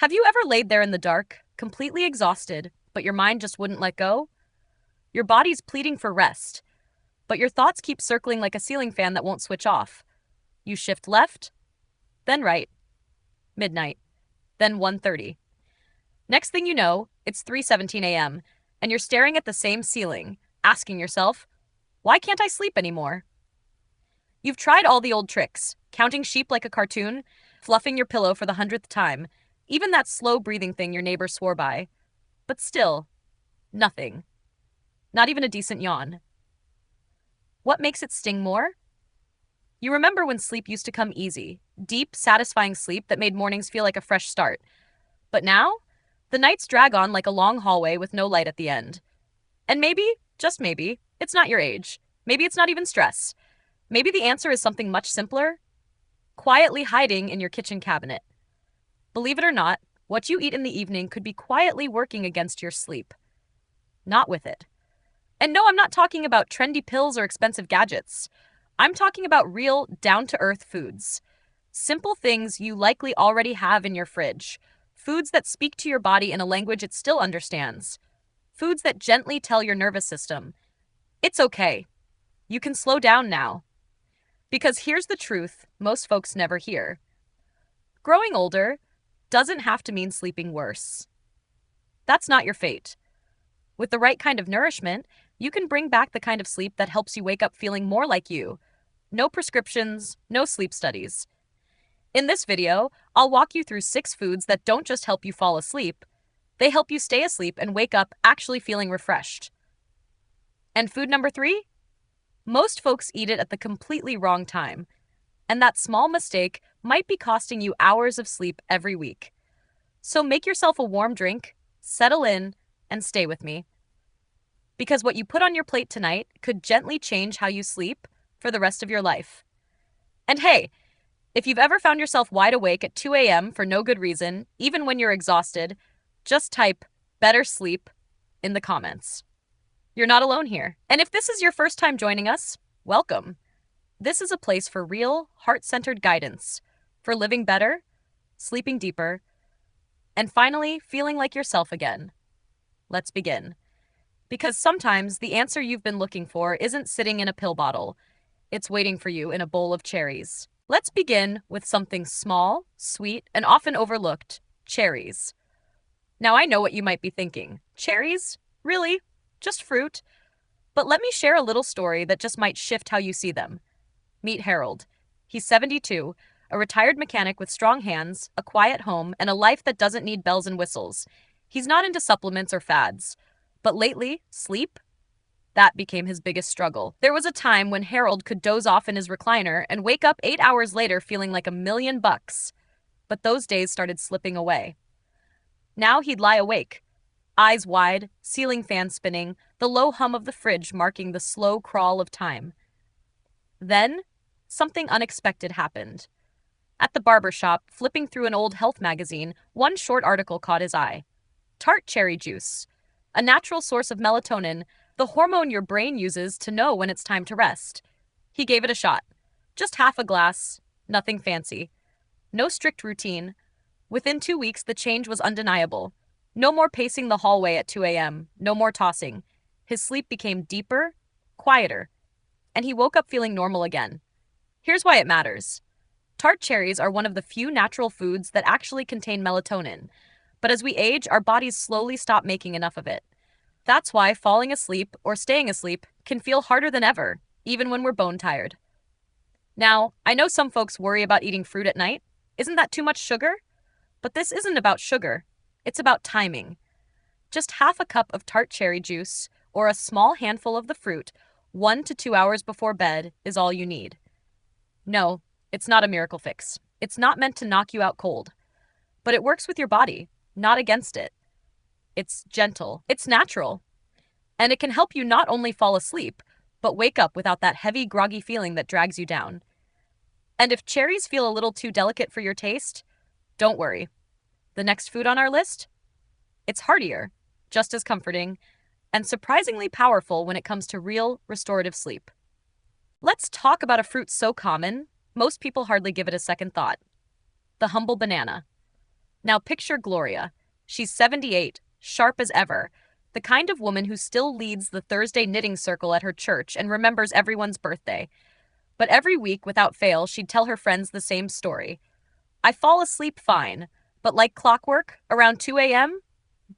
Have you ever laid there in the dark, completely exhausted, but your mind just wouldn't let go? Your body's pleading for rest, but your thoughts keep circling like a ceiling fan that won't switch off. You shift left, then right, midnight, then 1:30. Next thing you know, it's 3:17 a.m., and you're staring at the same ceiling, asking yourself, why can't I sleep anymore? You've tried all the old tricks, counting sheep like a cartoon, fluffing your pillow for the 100th time, even that slow breathing thing your neighbor swore by. But still, nothing. Not even a decent yawn. What makes it sting more? You remember when sleep used to come easy, deep, satisfying sleep that made mornings feel like a fresh start. But now, the nights drag on like a long hallway with no light at the end. And maybe, just maybe, it's not your age. Maybe it's not even stress. Maybe the answer is something much simpler, quietly hiding in your kitchen cabinet. Believe it or not, what you eat in the evening could be quietly working against your sleep. Not with it. And no, I'm not talking about trendy pills or expensive gadgets. I'm talking about real, down-to-earth foods. Simple things you likely already have in your fridge. Foods that speak to your body in a language it still understands. Foods that gently tell your nervous system, it's okay. You can slow down now. Because here's the truth most folks never hear. Growing older doesn't have to mean sleeping worse. That's not your fate. With the right kind of nourishment, you can bring back the kind of sleep that helps you wake up feeling more like you. No prescriptions, no sleep studies. In this video, I'll walk you through 6 foods that don't just help you fall asleep, they help you stay asleep and wake up actually feeling refreshed. And food number 3? Most folks eat it at the completely wrong time. And that small mistake might be costing you hours of sleep every week. So make yourself a warm drink, settle in, and stay with me. Because what you put on your plate tonight could gently change how you sleep for the rest of your life. And hey, if you've ever found yourself wide awake at 2 a.m. for no good reason, even when you're exhausted, just type "better sleep" in the comments. You're not alone here. And if this is your first time joining us, welcome. This is a place for real, heart-centered guidance, for living better, sleeping deeper, and finally feeling like yourself again. Let's begin. Because sometimes the answer you've been looking for isn't sitting in a pill bottle. It's waiting for you in a bowl of cherries. Let's begin with something small, sweet, and often overlooked: cherries. Now I know what you might be thinking. Cherries? Really? Just fruit? But let me share a little story that just might shift how you see them. Meet Harold. He's 72, a retired mechanic with strong hands, a quiet home, and a life that doesn't need bells and whistles. He's not into supplements or fads. But lately, sleep? That became his biggest struggle. There was a time when Harold could doze off in his recliner and wake up 8 hours later feeling like $1,000,000. But those days started slipping away. Now he'd lie awake, eyes wide, ceiling fan spinning, the low hum of the fridge marking the slow crawl of time. Then, something unexpected happened. At the barber shop, flipping through an old health magazine, one short article caught his eye. Tart cherry juice, a natural source of melatonin, the hormone your brain uses to know when it's time to rest. He gave it a shot. Just half a glass, nothing fancy. No strict routine. Within 2 weeks, the change was undeniable. No more pacing the hallway at 2 a.m., no more tossing. His sleep became deeper, quieter, and he woke up feeling normal again. Here's why it matters. Tart cherries are one of the few natural foods that actually contain melatonin, but as we age, our bodies slowly stop making enough of it. That's why falling asleep or staying asleep can feel harder than ever, even when we're bone tired. Now, I know some folks worry about eating fruit at night. Isn't that too much sugar? But this isn't about sugar. It's about timing. Just half a cup of tart cherry juice or a small handful of the fruit 1 to 2 hours before bed is all you need. No, it's not a miracle fix. It's not meant to knock you out cold. But it works with your body, not against it. It's gentle, it's natural, and it can help you not only fall asleep, but wake up without that heavy, groggy feeling that drags you down. And if cherries feel a little too delicate for your taste, don't worry. The next food on our list? It's heartier, just as comforting, and surprisingly powerful when it comes to real, restorative sleep. Let's talk about a fruit so common, most people hardly give it a second thought: the humble banana. Now picture Gloria. She's 78, sharp as ever, the kind of woman who still leads the Thursday knitting circle at her church and remembers everyone's birthday. But every week, without fail, she'd tell her friends the same story. I fall asleep fine, but like clockwork, around 2 a.m.,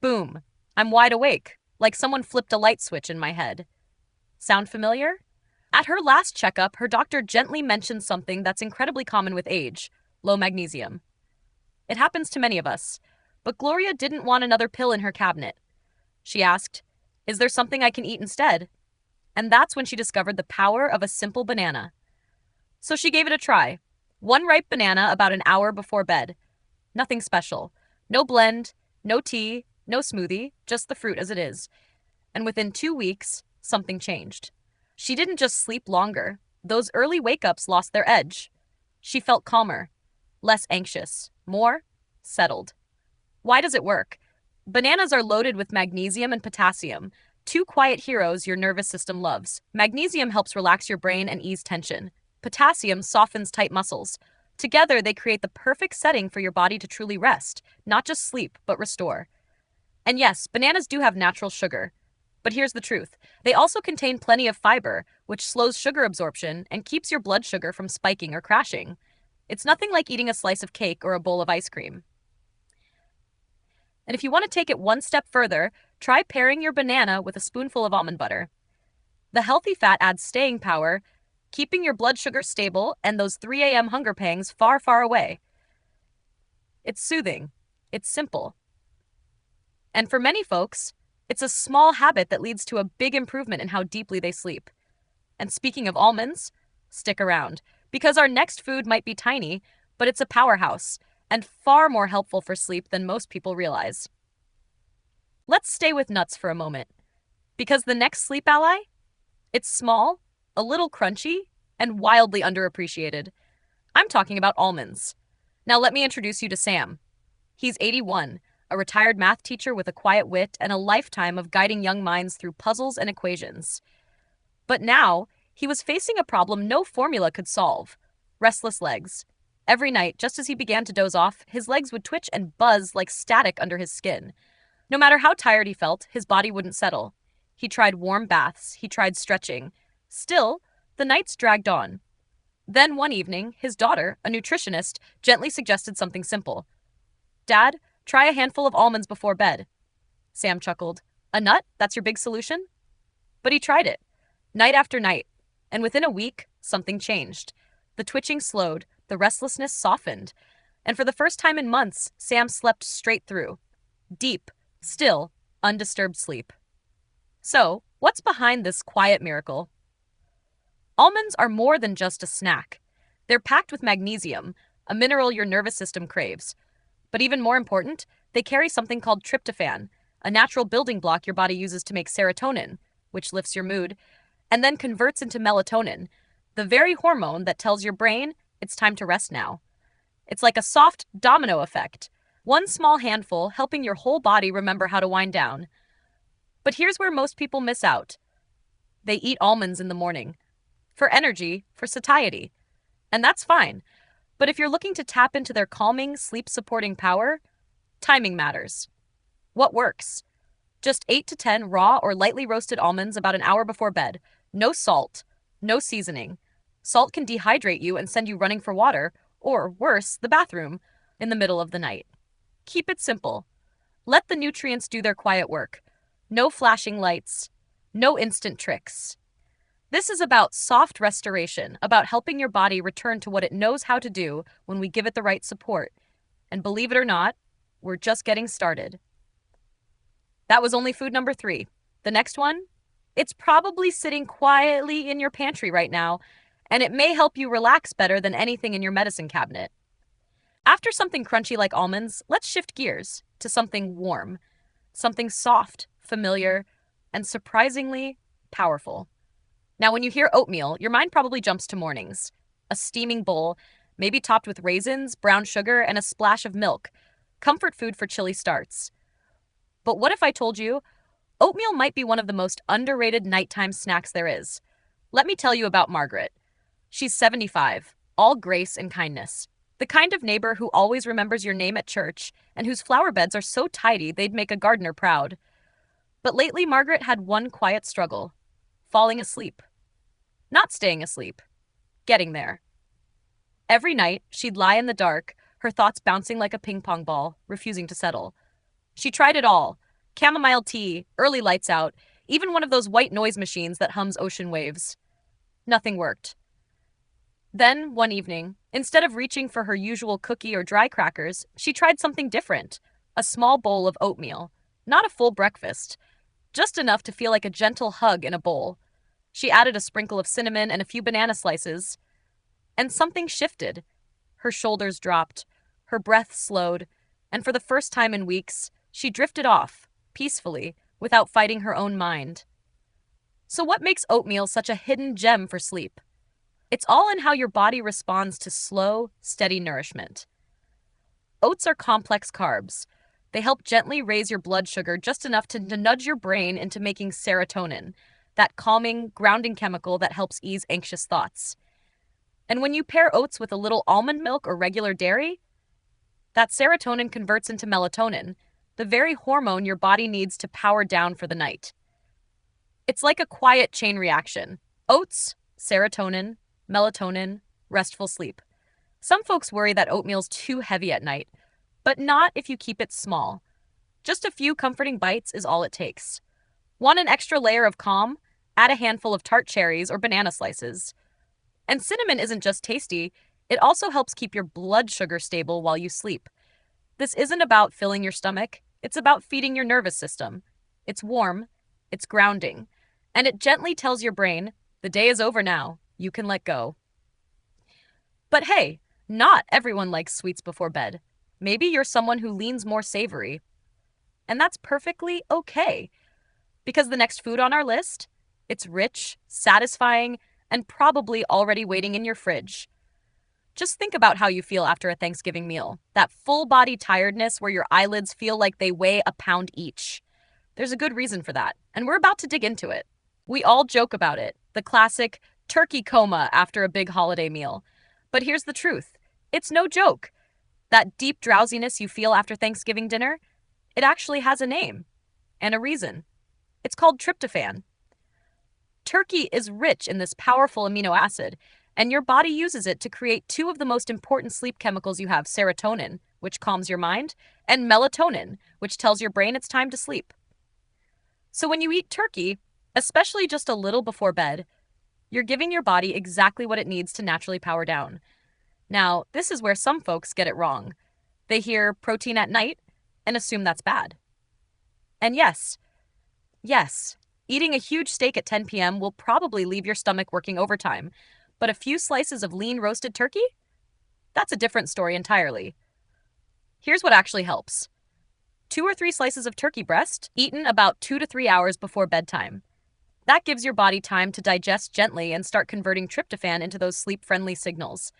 boom, I'm wide awake, like someone flipped a light switch in my head. Sound familiar? At her last checkup, her doctor gently mentioned something that's incredibly common with age: low magnesium. It happens to many of us, but Gloria didn't want another pill in her cabinet. She asked, "Is there something I can eat instead?" And that's when she discovered the power of a simple banana. So she gave it a try. One ripe banana about an hour before bed. Nothing special. No blend, no tea, no smoothie, just the fruit as it is. And within 2 weeks, something changed. She didn't just sleep longer. Those early wake-ups lost their edge. She felt calmer, less anxious, more settled. Why does it work? Bananas are loaded with magnesium and potassium, two quiet heroes your nervous system loves. Magnesium helps relax your brain and ease tension. Potassium softens tight muscles. Together, they create the perfect setting for your body to truly rest, not just sleep, but restore. And yes, bananas do have natural sugar. But here's the truth. They also contain plenty of fiber, which slows sugar absorption and keeps your blood sugar from spiking or crashing. It's nothing like eating a slice of cake or a bowl of ice cream. And if you want to take it one step further, try pairing your banana with a spoonful of almond butter. The healthy fat adds staying power, keeping your blood sugar stable and those 3 a.m. hunger pangs far, far away. It's soothing. It's simple. And for many folks, it's a small habit that leads to a big improvement in how deeply they sleep. And speaking of almonds, stick around, because our next food might be tiny, but it's a powerhouse and far more helpful for sleep than most people realize. Let's stay with nuts for a moment, because the next sleep ally? It's small, a little crunchy, and wildly underappreciated. I'm talking about almonds. Now let me introduce you to Sam. He's 81, a retired math teacher with a quiet wit and a lifetime of guiding young minds through puzzles and equations. But now, he was facing a problem no formula could solve: restless legs. Every night, just as he began to doze off, his legs would twitch and buzz like static under his skin. No matter how tired he felt, his body wouldn't settle. He tried warm baths, he tried stretching. Still, the nights dragged on. Then one evening, his daughter, a nutritionist, gently suggested something simple. "Dad, try a handful of almonds before bed." Sam chuckled. "A nut? That's your big solution?" But he tried it, night after night, and within a week, something changed. The twitching slowed, the restlessness softened, and for the first time in months, Sam slept straight through. Deep, still, undisturbed sleep. So, what's behind this quiet miracle? Almonds are more than just a snack. They're packed with magnesium, a mineral your nervous system craves. But even more important, they carry something called tryptophan, a natural building block your body uses to make serotonin, which lifts your mood, and then converts into melatonin, the very hormone that tells your brain it's time to rest now. It's like a soft domino effect, one small handful helping your whole body remember how to wind down. But here's where most people miss out. They eat almonds in the morning. For energy, for satiety. And that's fine. But if you're looking to tap into their calming, sleep-supporting power, timing matters. What works? Just 8 to 10 raw or lightly roasted almonds about an hour before bed. No salt. No seasoning. Salt can dehydrate you and send you running for water, or worse, the bathroom, in the middle of the night. Keep it simple. Let the nutrients do their quiet work. No flashing lights. No instant tricks. This is about soft restoration, about helping your body return to what it knows how to do when we give it the right support. And believe it or not, we're just getting started. That was only food number 3. The next one? It's probably sitting quietly in your pantry right now, and it may help you relax better than anything in your medicine cabinet. After something crunchy like almonds, let's shift gears to something warm, something soft, familiar, and surprisingly powerful. Now, when you hear oatmeal, your mind probably jumps to mornings. A steaming bowl, maybe topped with raisins, brown sugar, and a splash of milk. Comfort food for chilly starts. But what if I told you oatmeal might be one of the most underrated nighttime snacks there is? Let me tell you about Margaret. She's 75, all grace and kindness. The kind of neighbor who always remembers your name at church and whose flower beds are so tidy they'd make a gardener proud. But lately, Margaret had one quiet struggle: falling asleep. Not staying asleep, getting there. Every night, she'd lie in the dark, her thoughts bouncing like a ping pong ball, refusing to settle. She tried it all: chamomile tea, early lights out, even one of those white noise machines that hums ocean waves. Nothing worked. Then, one evening, instead of reaching for her usual cookie or dry crackers, she tried something different: a small bowl of oatmeal. Not a full breakfast, just enough to feel like a gentle hug in a bowl. She added a sprinkle of cinnamon and a few banana slices, and something shifted. Her shoulders dropped, her breath slowed, and for the first time in weeks, she drifted off, peacefully, without fighting her own mind. So, what makes oatmeal such a hidden gem for sleep? It's all in how your body responds to slow, steady nourishment. Oats are complex carbs. They help gently raise your blood sugar just enough to nudge your brain into making serotonin, that calming, grounding chemical that helps ease anxious thoughts. And when you pair oats with a little almond milk or regular dairy, that serotonin converts into melatonin, the very hormone your body needs to power down for the night. It's like a quiet chain reaction: oats, serotonin, melatonin, restful sleep. Some folks worry that oatmeal's too heavy at night, but not if you keep it small. Just a few comforting bites is all it takes. Want an extra layer of calm? Add a handful of tart cherries or banana slices. And cinnamon isn't just tasty, it also helps keep your blood sugar stable while you sleep. This isn't about filling your stomach, it's about feeding your nervous system. It's warm, it's grounding, and it gently tells your brain, the day is over now, you can let go. But hey, not everyone likes sweets before bed. Maybe you're someone who leans more savory. And that's perfectly okay. Because the next food on our list, it's rich, satisfying, and probably already waiting in your fridge. Just think about how you feel after a Thanksgiving meal. That full-body tiredness where your eyelids feel like they weigh a pound each. There's a good reason for that, and we're about to dig into it. We all joke about it, the classic turkey coma after a big holiday meal. But here's the truth: it's no joke. That deep drowsiness you feel after Thanksgiving dinner, it actually has a name and a reason. It's called tryptophan. Turkey is rich in this powerful amino acid, and your body uses it to create two of the most important sleep chemicals you have: serotonin, which calms your mind, and melatonin, which tells your brain it's time to sleep. So when you eat turkey, especially just a little before bed, you're giving your body exactly what it needs to naturally power down. Now, this is where some folks get it wrong. They hear protein at night and assume that's bad. And yes, eating a huge steak at 10 p.m. will probably leave your stomach working overtime, but a few slices of lean roasted turkey? That's a different story entirely. Here's what actually helps: 2 or 3 slices of turkey breast, eaten about 2 to 3 hours before bedtime. That gives your body time to digest gently and start converting tryptophan into those sleep-friendly signals.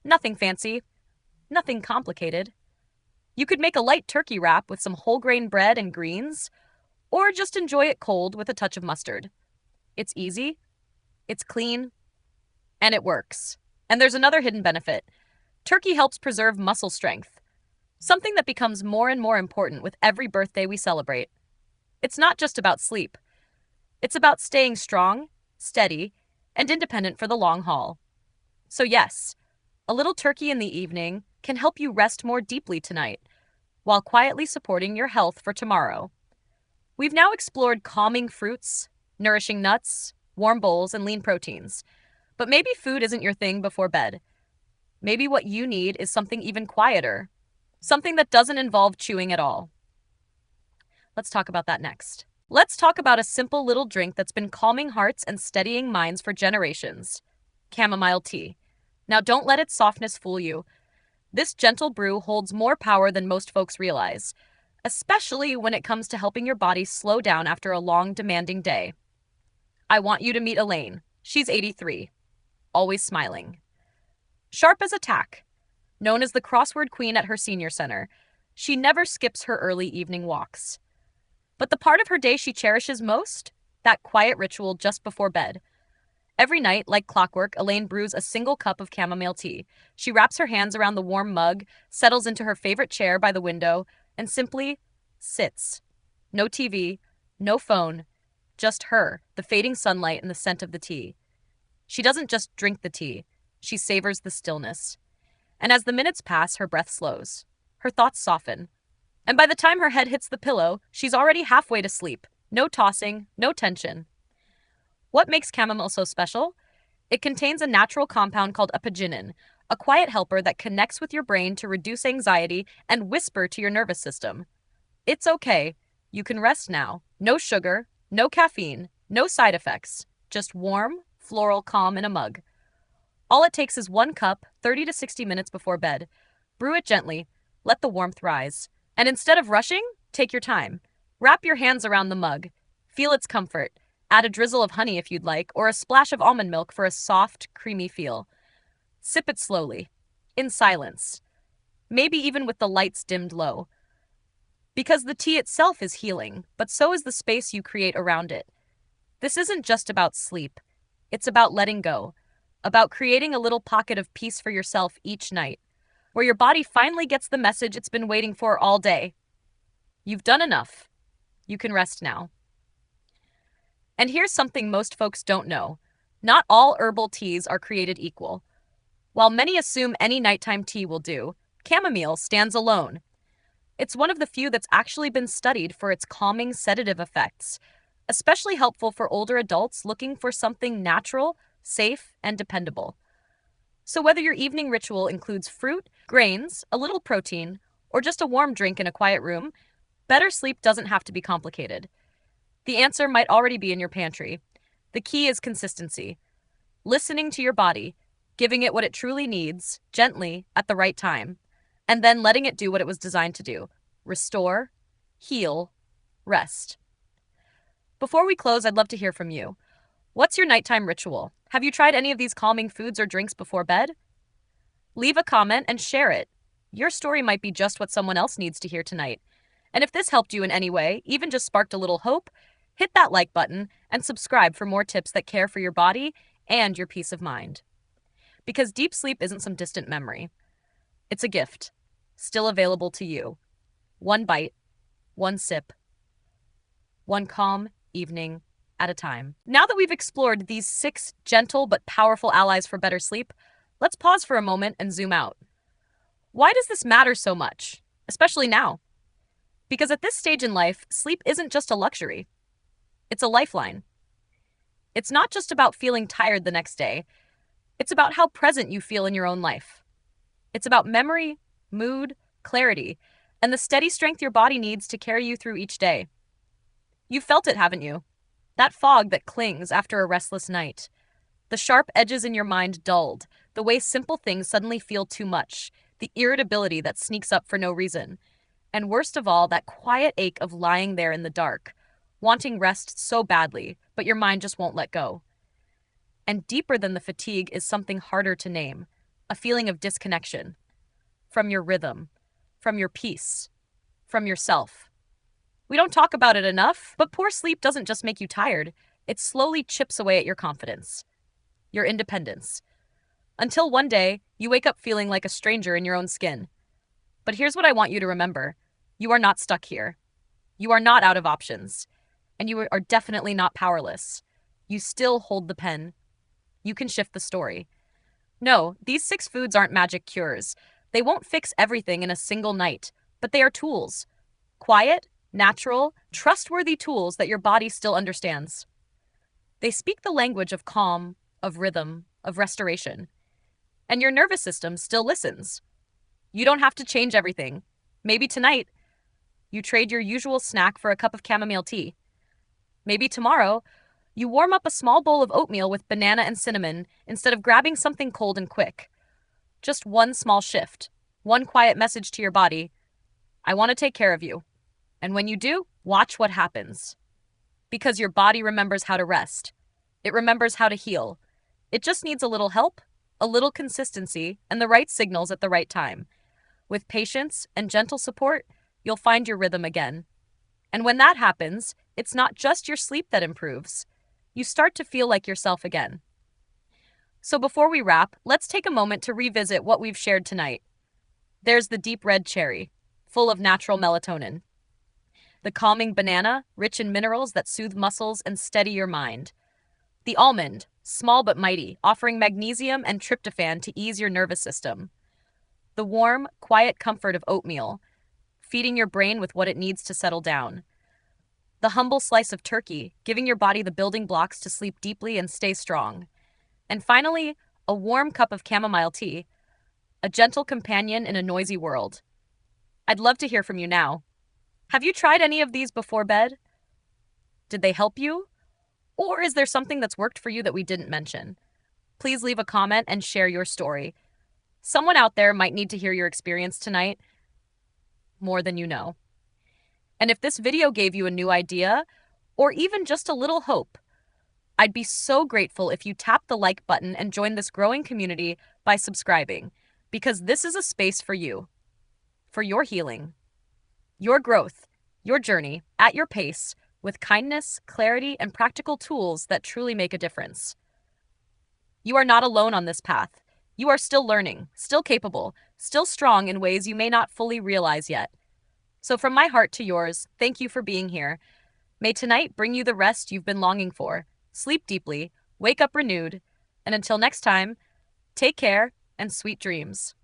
Nothing fancy, nothing complicated. You could make a light turkey wrap with some whole grain bread and greens, or just enjoy it cold with a touch of mustard. It's easy, it's clean, and it works. And there's another hidden benefit: turkey helps preserve muscle strength, something that becomes more and more important with every birthday we celebrate. It's not just about sleep. It's about staying strong, steady, and independent for the long haul. So yes, a little turkey in the evening can help you rest more deeply tonight, while quietly supporting your health for tomorrow. We've now explored calming fruits, nourishing nuts, warm bowls, and lean proteins. But maybe food isn't your thing before bed. Maybe what you need is something even quieter, something that doesn't involve chewing at all. Let's talk about that next. Let's talk about a simple little drink that's been calming hearts and steadying minds for generations: chamomile tea. Now, don't let its softness fool you. This gentle brew holds more power than most folks realize, especially when it comes to helping your body slow down after a long, demanding day. I want you to meet Elaine. She's 83, always smiling. Sharp as a tack. Known as the crossword queen at her senior center, she never skips her early evening walks. But the part of her day she cherishes most? That quiet ritual just before bed. Every night, like clockwork, Elaine brews a single cup of chamomile tea. She wraps her hands around the warm mug, settles into her favorite chair by the window, and simply sits. No TV, no phone, just her, the fading sunlight, and the scent of the tea. She doesn't just drink the tea, she savors the stillness. And as the minutes pass, her breath slows. Her thoughts soften. And by the time her head hits the pillow, she's already halfway to sleep. No tossing, no tension. What makes chamomile so special? It contains a natural compound called apigenin, a quiet helper that connects with your brain to reduce anxiety and whisper to your nervous system. It's okay. You can rest now. No sugar, no caffeine, no side effects. Just warm, floral calm in a mug. All it takes is 1 cup, 30 to 60 minutes before bed. Brew it gently. Let the warmth rise. And instead of rushing, take your time. Wrap your hands around the mug. Feel its comfort. Add a drizzle of honey if you'd like, or a splash of almond milk for a soft, creamy feel. Sip it slowly, in silence, maybe even with the lights dimmed low. Because the tea itself is healing, but so is the space you create around it. This isn't just about sleep. It's about letting go, about creating a little pocket of peace for yourself each night, where your body finally gets the message it's been waiting for all day. You've done enough. You can rest now. And here's something most folks don't know. Not all herbal teas are created equal. While many assume any nighttime tea will do, chamomile stands alone. It's one of the few that's actually been studied for its calming sedative effects, especially helpful for older adults looking for something natural, safe, and dependable. So whether your evening ritual includes fruit, grains, a little protein, or just a warm drink in a quiet room, better sleep doesn't have to be complicated. The answer might already be in your pantry. The key is consistency. Listening to your body, giving it what it truly needs, gently, at the right time, and then letting it do what it was designed to do: restore, heal, rest. Before we close, I'd love to hear from you. What's your nighttime ritual? Have you tried any of these calming foods or drinks before bed? Leave a comment and share it. Your story might be just what someone else needs to hear tonight. And if this helped you in any way, even just sparked a little hope, hit that like button and subscribe for more tips that care for your body and your peace of mind. Because deep sleep isn't some distant memory. It's a gift, still available to you. One bite, one sip, one calm evening at a time. Now that we've explored these 6 gentle but powerful allies for better sleep, let's pause for a moment and zoom out. Why does this matter so much, especially now? Because at this stage in life, sleep isn't just a luxury. It's a lifeline. It's not just about feeling tired the next day. It's about how present you feel in your own life. It's about memory, mood, clarity, and the steady strength your body needs to carry you through each day. You've felt it, haven't you? That fog that clings after a restless night. The sharp edges in your mind dulled, the way simple things suddenly feel too much, the irritability that sneaks up for no reason. And worst of all, that quiet ache of lying there in the dark, wanting rest so badly, but your mind just won't let go. And deeper than the fatigue is something harder to name, a feeling of disconnection. From your rhythm, from your peace, from yourself. We don't talk about it enough, but poor sleep doesn't just make you tired, it slowly chips away at your confidence, your independence. Until one day, you wake up feeling like a stranger in your own skin. But here's what I want you to remember. You are not stuck here. You are not out of options. And you are definitely not powerless. You still hold the pen. You can shift the story. No, these 6 foods aren't magic cures. They won't fix everything in a single night, but they are tools. Quiet, natural, trustworthy tools that your body still understands. They speak the language of calm, of rhythm, of restoration. And your nervous system still listens. You don't have to change everything. Maybe tonight, you trade your usual snack for a cup of chamomile tea. Maybe tomorrow, you warm up a small bowl of oatmeal with banana and cinnamon instead of grabbing something cold and quick. Just one small shift, one quiet message to your body. I want to take care of you. And when you do, watch what happens. Because your body remembers how to rest. It remembers how to heal. It just needs a little help, a little consistency, and the right signals at the right time. With patience and gentle support, you'll find your rhythm again. And when that happens, it's not just your sleep that improves. You start to feel like yourself again. So before we wrap, let's take a moment to revisit what we've shared tonight. There's the deep red cherry, full of natural melatonin. The calming banana, rich in minerals that soothe muscles and steady your mind. The almond, small but mighty, offering magnesium and tryptophan to ease your nervous system. The warm, quiet comfort of oatmeal, feeding your brain with what it needs to settle down. The humble slice of turkey, giving your body the building blocks to sleep deeply and stay strong. And finally, a warm cup of chamomile tea, a gentle companion in a noisy world. I'd love to hear from you now. Have you tried any of these before bed? Did they help you? Or is there something that's worked for you that we didn't mention? Please leave a comment and share your story. Someone out there might need to hear your experience tonight more than you know. And if this video gave you a new idea, or even just a little hope, I'd be so grateful if you tap the like button and join this growing community by subscribing, because this is a space for you, for your healing, your growth, your journey, at your pace, with kindness, clarity, and practical tools that truly make a difference. You are not alone on this path. You are still learning, still capable, still strong in ways you may not fully realize yet. So from my heart to yours, thank you for being here. May tonight bring you the rest you've been longing for. Sleep deeply, wake up renewed, and until next time, take care and sweet dreams.